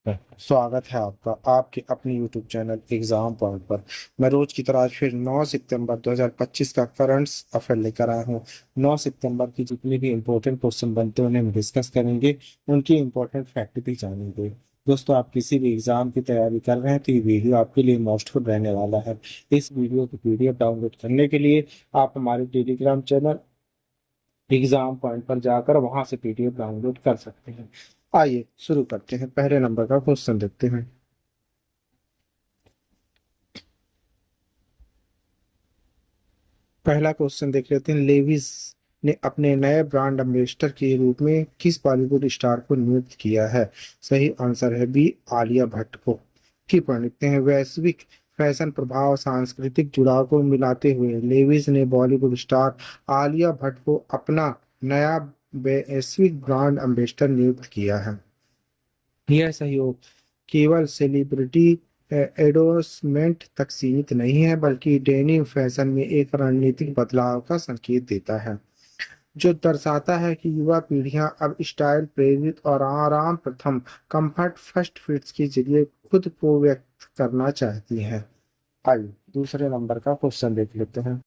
स्वागत है आपका आपके अपने YouTube चैनल एग्जाम पॉइंट पर। मैं रोज की तरह आज फिर 9 सितंबर 2025 का करंट्स अफेयर लेकर आया हूँ। 9 सितंबर की जितने भी इंपॉर्टेंट क्वेश्चन बनते हैं उन्हें हम डिस्कस करेंगे, उनकी इंपॉर्टेंट फैक्ट भी जानेंगे। दोस्तों, आप किसी भी एग्जाम की तैयारी कर रहे हैं तो ये वीडियो आपके लिए मोस्टफुल रहने वाला है। इस वीडियो की पीडीएफ डाउनलोड करने के लिए आप हमारे टेलीग्राम चैनल एग्जाम पॉइंट पर जाकर वहां से पीडीएफ डाउनलोड कर सकते हैं। आइए शुरू करते हैं, पहले नंबर का क्वेश्चन देखते हैं। पहला क्वेश्चन देख लेते हैं। लेविस ने अपने नए ब्रांड एम्बेसडर के रूप में किस बॉलीवुड स्टार को नियुक्त किया है? सही आंसर है बी, आलिया भट्ट को। की पढ़ लिखते हैं। वैश्विक फैशन प्रभाव सांस्कृतिक जुड़ाव को मिलाते हुए लेविस ने बॉलीवुड स्टार आलिया भट्ट को अपना नया वैश्विक ब्रांड एम्बेसडर नियुक्त किया है। यह सहयोग केवल सेलिब्रिटी एडोर्समेंट तक सीमित नहीं है, बल्कि डेनिम फैशन में एक रणनीतिक बदलाव का संकेत देता है, जो दर्शाता है कि युवा पीढ़ियां अब स्टाइल प्रेरित और आराम प्रथम कंफर्ट फर्स्ट फिट्स के जरिए खुद को व्यक्त करना चाहती हैं। आइए दूसरे नंबर का क्वेश्चन देख लेते हैं।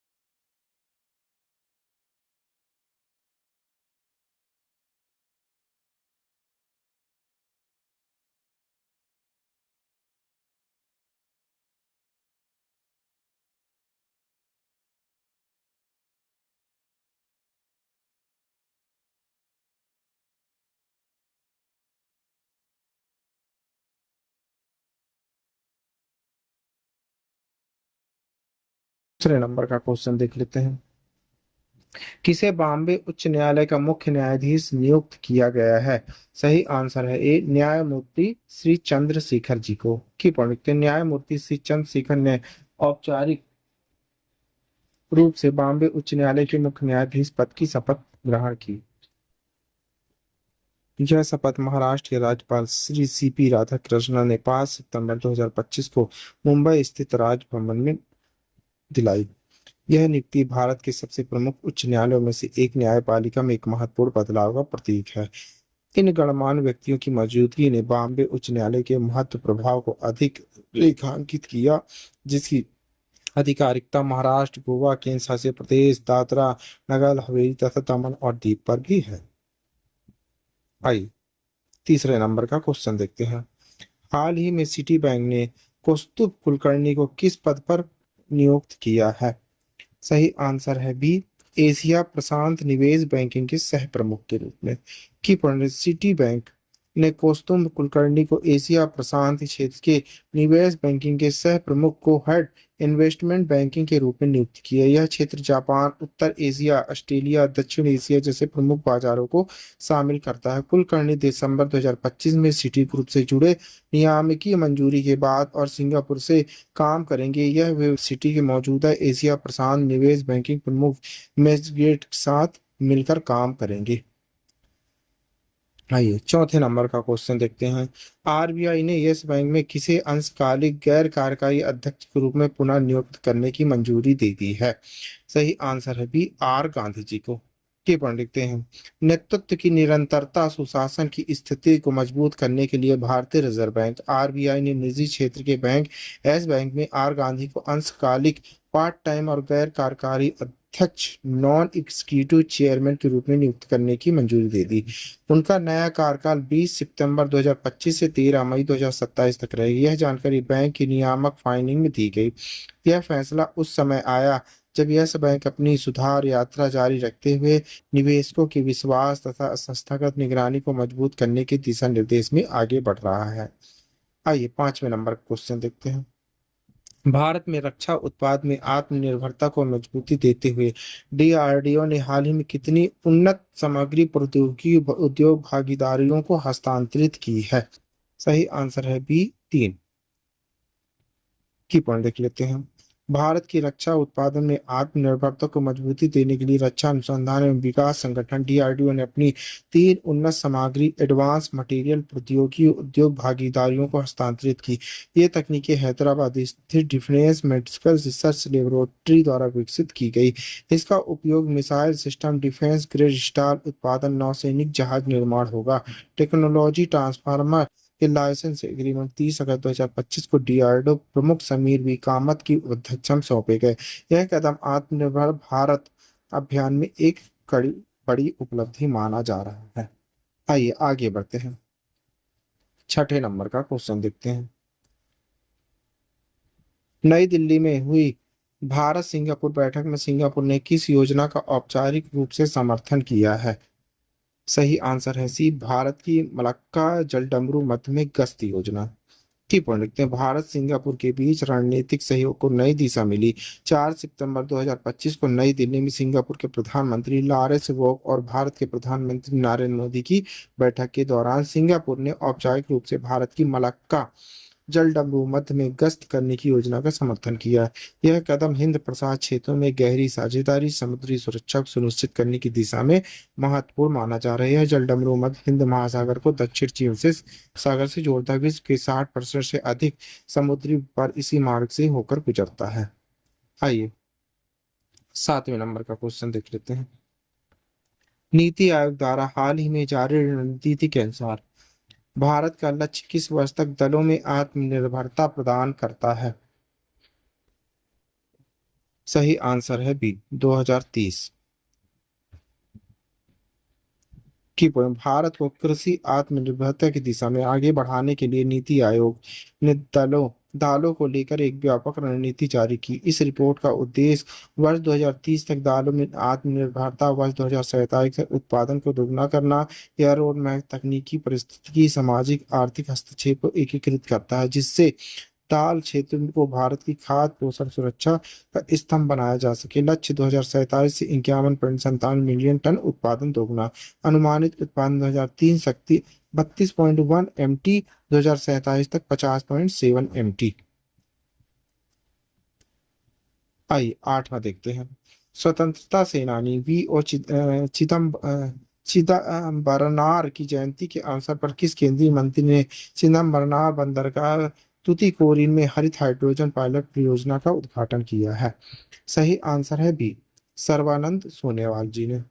दूसरे नंबर का क्वेश्चन देख लेते हैं। किसे बॉम्बे उच्च न्यायालय का मुख्य न्यायाधीश नियुक्त किया गया है? सही आंसर है ए, न्यायमूर्ति श्री चंद्रशेखर जी को। की पढ़ लिखते हैं। न्यायमूर्ति श्री चंद्रशेखर ने औपचारिक रूप से बॉम्बे उच्च न्यायालय के मुख्य न्यायाधीश पद की शपथ ग्रहण की। यह शपथ महाराष्ट्र के राज्यपाल श्री सीपी राधाकृष्णन ने 5 सितंबर 2025 को मुंबई स्थित राजभवन में दिलाई। यह नियुक्ति भारत के सबसे प्रमुख उच्च न्यायालयों में से एक न्यायपालिका में एक महत्वपूर्ण बदलाव का प्रतीक है। इन गणमान्य व्यक्तियों की मौजूदगी ने बॉम्बे उच्च न्यायालय के महत्व प्रभाव को अधिक रेखांकित किया, जिसकी आधिकारिकता महाराष्ट्र, गोवा, केंद्र शासित प्रदेश, दादरा नगर हवेली तथा दमन और दीव पर भी है। आइए तीसरे नंबर का क्वेश्चन देखते हैं। हाल ही में सिटी बैंक ने कौस्तुभ कुलकर्णी को किस पद पर नियुक्त किया है? सही आंसर है बी, एशिया प्रशांत निवेश बैंकिंग के सह प्रमुख के रूप में। की पढ़ सिटी बैंक ने कौस्तुभ कुलकर्णी को एशिया प्रशांत क्षेत्र के निवेश बैंकिंग के सह प्रमुख को हेड इन्वेस्टमेंट बैंकिंग के रूप में नियुक्त किया। यह क्षेत्र जापान, उत्तर एशिया, ऑस्ट्रेलिया, दक्षिण एशिया जैसे प्रमुख बाजारों को शामिल करता है। कुलकर्णी दिसंबर 2025 में सिटी ग्रुप से जुड़े नियामकीय मंजूरी के बाद और सिंगापुर से काम करेंगे। यह वे सिटी के मौजूदा एशिया प्रशांत निवेश बैंकिंग प्रमुख मेसगेट के साथ मिलकर काम करेंगे। आइए चौथे नंबर का क्वेश्चन देखते हैं। आरबीआई ने यस बैंक में किसे अंशकालिक गैर कार्यकारी अध्यक्ष के रूप में पुनः नियुक्त करने की मंजूरी दे दी है? सही आंसर है बी, आर गांधी जी को। के पढ़ लिखते हैं। नेतृत्व की निरंतरता सुशासन की स्थिति को मजबूत करने के लिए भारतीय रिजर्व बैंक आरबीआई ने निजी क्षेत्र के बैंक एस बैंक में आर गांधी को अंशकालिक पार्ट टाइम और गैर कार्यकारी अध्यक्ष नॉन एग्जीक्यूटिव चेयरमैन के रूप में नियुक्त करने की मंजूरी दे दी। उनका नया कार्यकाल 20 सितंबर 2025 से 13 मई 2027 तक रहेगी। यह जानकारी बैंक की नियामक फाइलिंग में दी गई। यह फैसला उस समय आया जब यस बैंक अपनी सुधार यात्रा जारी रखते हुए निवेशकों के विश्वास तथा संस्थागत निगरानी को मजबूत करने के दिशा निर्देश में आगे बढ़ रहा है। आइए पांचवें नंबर का क्वेश्चन देखते हैं। भारत में रक्षा उत्पाद में आत्मनिर्भरता को मजबूती देते हुए डीआरडीओ ने हाल ही में कितनी उन्नत सामग्री प्रौद्योगिकी उद्योग भागीदारियों को हस्तांतरित की है? सही आंसर है बी, 3। की पॉइंट देख लेते हैं। भारत की रक्षा उत्पादन में आत्मनिर्भरता को मजबूती देने के लिए रक्षा अनुसंधान एवं विकास संगठन डीआरडीओ ने अपनी 3 उन्नत सामग्री एडवांस मटेरियल प्रौद्योगिकी उद्योग भागीदारियों को हस्तांतरित की। ये तकनीकें हैदराबाद स्थित डिफेंस मेडिकल रिसर्च लेबोरेटरी द्वारा विकसित की गई। इसका उपयोग missile system, defence grade stall उत्पादन, नौसैनिक जहाज निर्माण होगा, टेक्नोलॉजी ट्रांसफार्मर के लाइसेंस एग्रीमेंट 30 अगस्त 2025 को डीआरडीओ प्रमुख समीर वी कामत की अध्यक्षता में सौंपे गए। यह कदम आत्मनिर्भर भारत अभियान में एक कड़ी बड़ी उपलब्धि माना जा रहा है। आइए आगे बढ़ते हैं, छठे नंबर का क्वेश्चन देखते हैं। नई दिल्ली में हुई भारत सिंगापुर बैठक में सिंगापुर ने किस योजना का औपचारिक रूप से समर्थन किया है? सही आंसर है सी, भारत की मलक्का जलडमरू मध्य में गश्त योजना। की पॉइंट लिखते हैं, भारत सिंगापुर के बीच रणनीतिक सहयोग को नई दिशा मिली। 4 सितंबर 2025 को नई दिल्ली में सिंगापुर के प्रधानमंत्री लॉरेंस वोंग और भारत के प्रधानमंत्री नरेंद्र मोदी की बैठक के दौरान सिंगापुर ने औपचारिक रूप से भारत की मलक्का जलडमरू मध्य में गश्त करने की योजना का समर्थन किया। यह कदम हिंद प्रशांत क्षेत्रों में गहरी साझेदारी समुद्री सुरक्षा को सुनिश्चित करने की दिशा में महत्वपूर्ण माना जा रहा है। जलडमरू मध्य हिंद महासागर को दक्षिण चीन से सागर से जोड़ता है। विश्व के 60% से अधिक समुद्री पर इसी मार्ग से होकर गुजरता है। आइए 7वें नंबर का क्वेश्चन देख लेते हैं। नीति आयोग द्वारा हाल ही में जारी रणनीति के अनुसार भारत का लक्ष्य किस वर्ष तक दलों में आत्मनिर्भरता प्रदान करता है? सही आंसर है बी, 2030। की पॉइंट, भारत को कृषि आत्मनिर्भरता की दिशा में आगे बढ़ाने के लिए नीति आयोग ने दालों को लेकर एक व्यापक रणनीति जारी की। इस रिपोर्ट का उद्देश्य वर्ष 2030 तक दालों में आत्मनिर्भरता, वर्ष 2047 तक उत्पादन को दोगुना करना। यह रोड मैप तकनीकी, पारिस्थितिकी, सामाजिक, आर्थिक हस्तक्षेप को एकीकृत करता है, जिससे दाल क्षेत्र को भारत की खाद्य पोषण सुरक्षा का स्तंभ बनाया जा सके। लक्ष्य 2047 से 51.57 मिलियन टन उत्पादन दोगुना। अनुमानित उत्पादन 2003 शक्ति 32.1 MT, 2047 तक 50.7 MT। आइए 8वां देखते हैं। स्वतंत्रता सेनानी V.O. चिदम्बरनार की जयंती के अवसर पर किस केंद्रीय मंत्री ने चिदम्बरनार बंदरगाह तूतीकोरिन में हरित हाइड्रोजन पायलट परियोजना का उद्घाटन किया है? सही आंसर है बी, सर्बानंद सोनोवाल जी ने।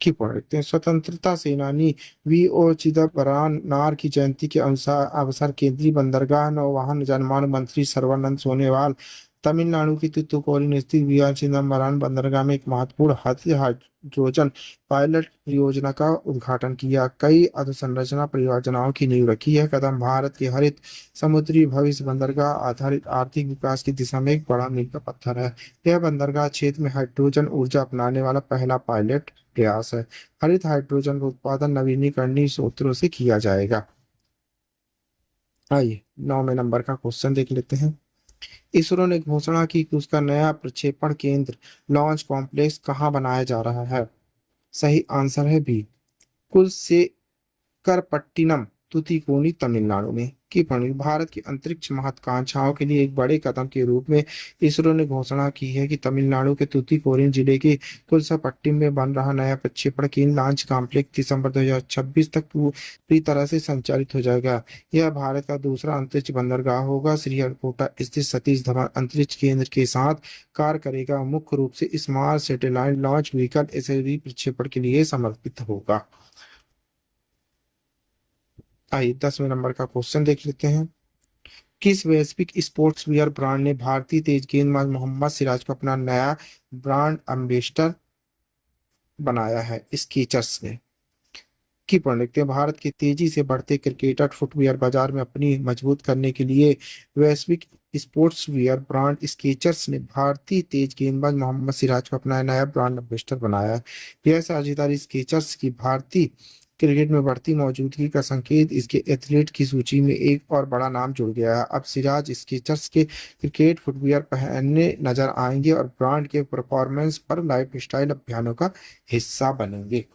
की पढ़ते हैं, स्वतंत्रता सेनानी V.O. चिदम्बरनार की जयंती के अवसर केंद्रीय बंदरगाह नौवहन जनमानव मंत्री सर्बानंद सोनोवाल तमिलनाडु की तूतीकोरिन स्थित वी.आर. चिदम्बरम बंदरगाह में एक महत्वपूर्ण हाइड्रोजन पायलट परियोजना का उद्घाटन किया। कई अधोसंरचना परियोजनाओं की नींव रखी। यह कदम भारत के हरित समुद्री भविष्य बंदरगाह आधारित आर्थिक विकास की दिशा में एक बड़ा मील का पत्थर है। यह बंदरगाह क्षेत्र में हाइड्रोजन ऊर्जा अपनाने वाला पहला पायलट प्रयास है। हरित हाइड्रोजन का उत्पादन नवीनीकरणीय स्रोतों से किया जाएगा। आइए 9वें नंबर का क्वेश्चन देख लेते हैं। इसरो ने घोषणा की कि उसका नया प्रक्षेपण केंद्र लॉन्च कॉम्प्लेक्स कहां बनाया जा रहा है? सही आंसर है बी, कुलशेखरपट्टिनम तूतीकोरिन तमिलनाडु में। की पढ़ी, भारत की अंतरिक्ष महत्वाकांक्षाओं के लिए एक बड़े कदम के रूप में इसरो ने घोषणा की है कि तमिलनाडु के तूतीकोरिन जिले के कुलशेखरपट्टिनम में बन रहा नया प्रक्षेपण केंद्र लॉन्च कॉम्प्लेक्स दिसंबर 2026 तक पूरी तरह से संचालित हो जाएगा। यह भारत का दूसरा अंतरिक्ष बंदरगाह होगा। श्रीहरिकोटा स्थित सतीश धवन अंतरिक्ष केंद्र के साथ कार्य करेगा। मुख्य रूप से small satellite launch vehicle SLV प्रक्षेपण के लिए समर्पित होगा। आइए 10वें नंबर का क्वेश्चन देख लेते हैं। किस वैश्विक स्पोर्ट्स वियर ब्रांड ने भारतीय तेज गेंदबाज मोहम्मद सिराज को अपना नया ब्रांड एम्बेसडर बनाया है? स्केचर्स ने। की पढ़ लिखते हैं, भारत के तेजी से बढ़ते क्रिकेटर फुटवियर बाजार में अपनी मजबूत करने के लिए वैश्विक स्पोर्ट्स वियर ब्रांड स्केचर्स ने भारतीय तेज गेंदबाज मोहम्मद सिराज को अपना नया ब्रांड एम्बेसडर बनाया है। यह साझेदारी स्केचर्स की भारतीय क्रिकेट में बढ़ती मौजूदगी का संकेत। इसके एथलीट की सूची में एक और बड़ा नाम जुड़ गया है। अब सिराज स्केचर्स के क्रिकेट फुटवियर पहनने नजर आएंगे और ब्रांड के परफॉर्मेंस पर लाइफस्टाइल अभियानों का हिस्सा बनेंगे।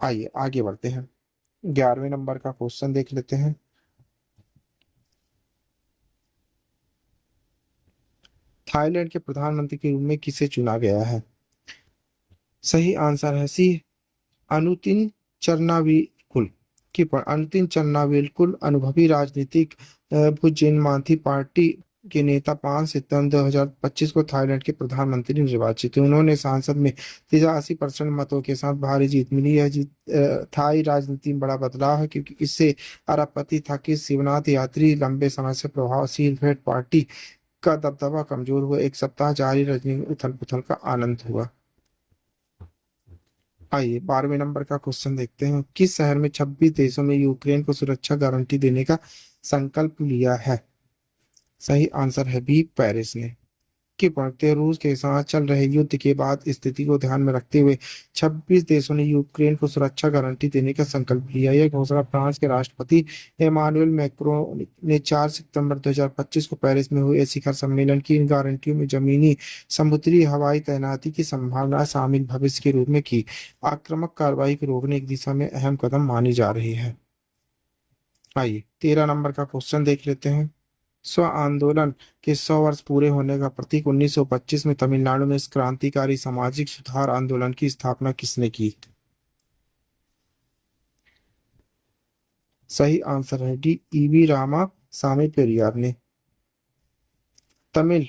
आइए आगे बढ़ते हैं, 11वें नंबर का क्वेश्चन देख लेते हैं। थाईलैंड के प्रधानमंत्री के रूप में किसे चुना गया है? सही आंसर है सी, अनुतिन चरनाविकुल। की अनुतिन चरनाविकुल अनुभवी राजनीतिक भुजनमांथी पार्टी के नेता 5 सितंबर 2025 को थाईलैंड के प्रधानमंत्री निर्वाचित हुए। उन्होंने संसद में 83% मतों के साथ भारी जीत मिली। यह जीत थाई राजनीति में बड़ा बदलाव है, क्योंकि इससे अरबपति थकी शिवनाथ यात्री लंबे समय से प्रभावशील फेड पार्टी का दबदबा कमजोर हुआ। एक सप्ताह जारी राजनीतिक उथल पुथल का आनंद हुआ। आइए 12वें नंबर का क्वेश्चन देखते हैं। किस शहर में 26 देशों में यूक्रेन को सुरक्षा गारंटी देने का संकल्प लिया है? सही आंसर है बी, पेरिस ने। कि बढ़ते रूस के साथ चल रहे युद्ध के बाद स्थिति को ध्यान में रखते हुए 26 देशों ने यूक्रेन को सुरक्षा गारंटी देने का संकल्प लिया। यह घोषणा फ्रांस के राष्ट्रपति एमानुएल मैक्रों ने 4 सितंबर 2025 को पेरिस में हुए शिखर सम्मेलन की। इन गारंटियों में जमीनी, समुद्री, हवाई तैनाती की संभावना शामिल भविष्य के रूप में की आक्रामक कार्रवाई को रोकने की दिशा में अहम कदम मानी जा रही है। आइए 13 नंबर का क्वेश्चन देख लेते हैं। स्व आंदोलन के 100 वर्ष पूरे होने का प्रतीक 1925 में तमिलनाडु में इस क्रांतिकारी सामाजिक सुधार आंदोलन की स्थापना किसने की? सही आंसर है डी, ईवी रामा सामी पेरियार ने। तमिल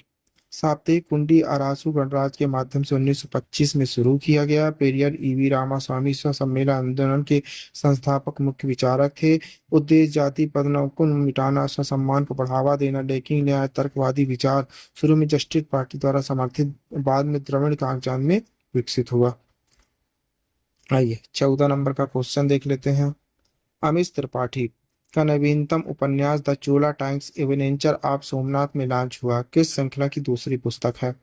साप्ताहिक कुंडी अरासु गणराज्य के माध्यम से 1925 में शुरू किया गया। पेरियर ईवी रामास्वामी स्व सम्मेलन आंदोलन के संस्थापक मुख्य विचारक थे। उद्देश्य जाति पदोन्नति को मिटाना, स्व सम्मान को बढ़ावा देना, लैंगिक न्याय, तर्कवादी विचार शुरू में जस्टिस पार्टी द्वारा समर्थित, बाद में द्रविड़ कांग्रेस में विकसित हुआ। आइए 14 नंबर का क्वेश्चन देख लेते हैं। अमिश त्रिपाठी का नवीनतम उपन्यास the Chola times adventure of Somnath में लॉन्च हुआ। किस श्रृंखला की दूसरी पुस्तक है?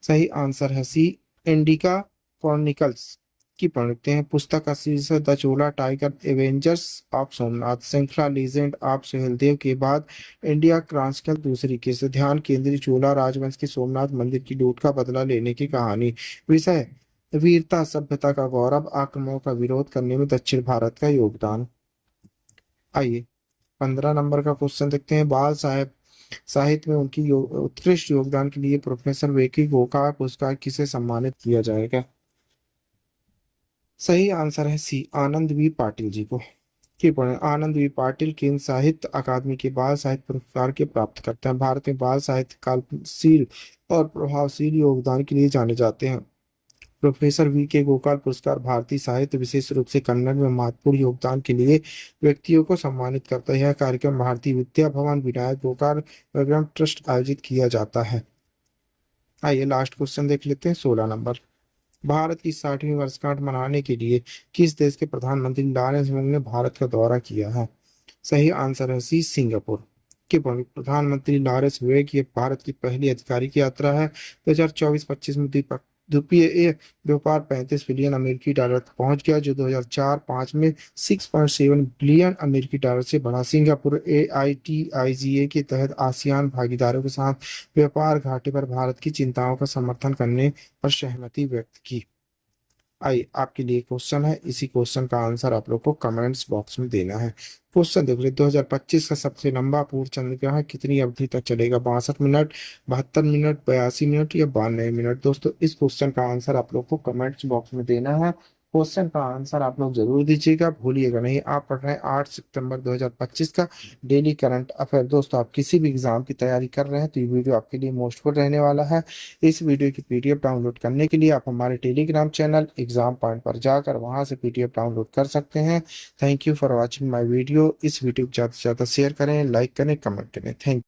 सही आंसर है सी, इंडिका क्रॉनिकल्स की पढ़ते हैं। पुस्तक का शीर्षक the Chola tiger Avengers of Somnath, श्रृंखला लीजेंड ऑफ सुहेलदेव के बाद इंडिया क्रॉनिकल दूसरी किस्त, ध्यान केंद्रीय चोला राजवंश के सोमनाथ मंदिर की लूट का बदला लेने की कहानी। विषय वीरता, सभ्यता का गौरव, आक्रमणों का विरोध करने में दक्षिण भारत का योगदान। आइए 15 नंबर का क्वेश्चन देखते हैं। बाल साहेब साहित्य में उनकी उत्कृष्ट योगदान के लिए प्रोफेसर वेकी गोकाक पुरस्कार किसे सम्मानित किया जाएगा? सही आंसर है सी, आनंद वी पाटिल जी को। की पढ़े आनंद वी पाटिल केंद्र साहित्य अकादमी के बाल साहित्य पुरस्कार के प्राप्त करते हैं। भारत में बाल साहित्य कालशील और प्रभावशील योगदान के लिए जाने जाते हैं। प्रोफेसर वी के गोकाल पुरस्कार भारतीय साहित्य, विशेष रूप से कन्नड़ में महत्वपूर्ण योगदान के लिए व्यक्तियों को सम्मानित करता है। यह कार्यक्रम भारतीय विद्या भवन विनायक गोकाल प्रोग्राम ट्रस्ट आयोजित किया जाता है। आइए लास्ट क्वेश्चन देख लेते हैं। 16 नंबर। भारत की 60वीं वर्षगांठ मनाने के लिए किस देश के प्रधानमंत्री लॉरेंस वोंग ने भारत का दौरा किया है? सही आंसर है सी, सिंगापुर के प्रधानमंत्री लॉरेंस वोंग की भारत की पहली आधिकारिक यात्रा है। 2024-25 में द्विपक्षीय व्यापार 35 बिलियन अमेरिकी डॉलर तक पहुंच गया, जो 2004-5 में 6.7 बिलियन अमेरिकी डॉलर से बढ़ा। सिंगापुर AITIGA के तहत आसियान भागीदारों के साथ व्यापार घाटे पर भारत की चिंताओं का समर्थन करने पर सहमति व्यक्त की। आइए आपके लिए क्वेश्चन है, इसी क्वेश्चन का आंसर आप लोग को कमेंट्स बॉक्स में देना है। क्वेश्चन देख ले, 2025 का सबसे लंबा पूर्ण चंद्रग्रहण कितनी अवधि तक चलेगा? 62 मिनट, 72 मिनट, 82 मिनट या 92 मिनट? दोस्तों इस क्वेश्चन का आंसर आप लोग को कमेंट्स बॉक्स में देना है। क्वेश्चन का आंसर आप लोग जरूर दीजिएगा, भूलिएगा नहीं। आप पढ़ रहे हैं 8 सितंबर 2025 का डेली करंट अफेयर। दोस्तों आप किसी भी एग्जाम की तैयारी कर रहे हैं तो ये वीडियो आपके लिए मोस्टफुल रहने वाला है। इस वीडियो की PDF डाउनलोड करने के लिए आप हमारे टेलीग्राम चैनल एग्जाम पॉइंट पर जाकर वहां से PDF डाउनलोड कर सकते हैं। Thank you for watching my video. इस वीडियो को ज़्यादा से ज़्यादा शेयर करें, लाइक करें, कमेंट करें। थैंक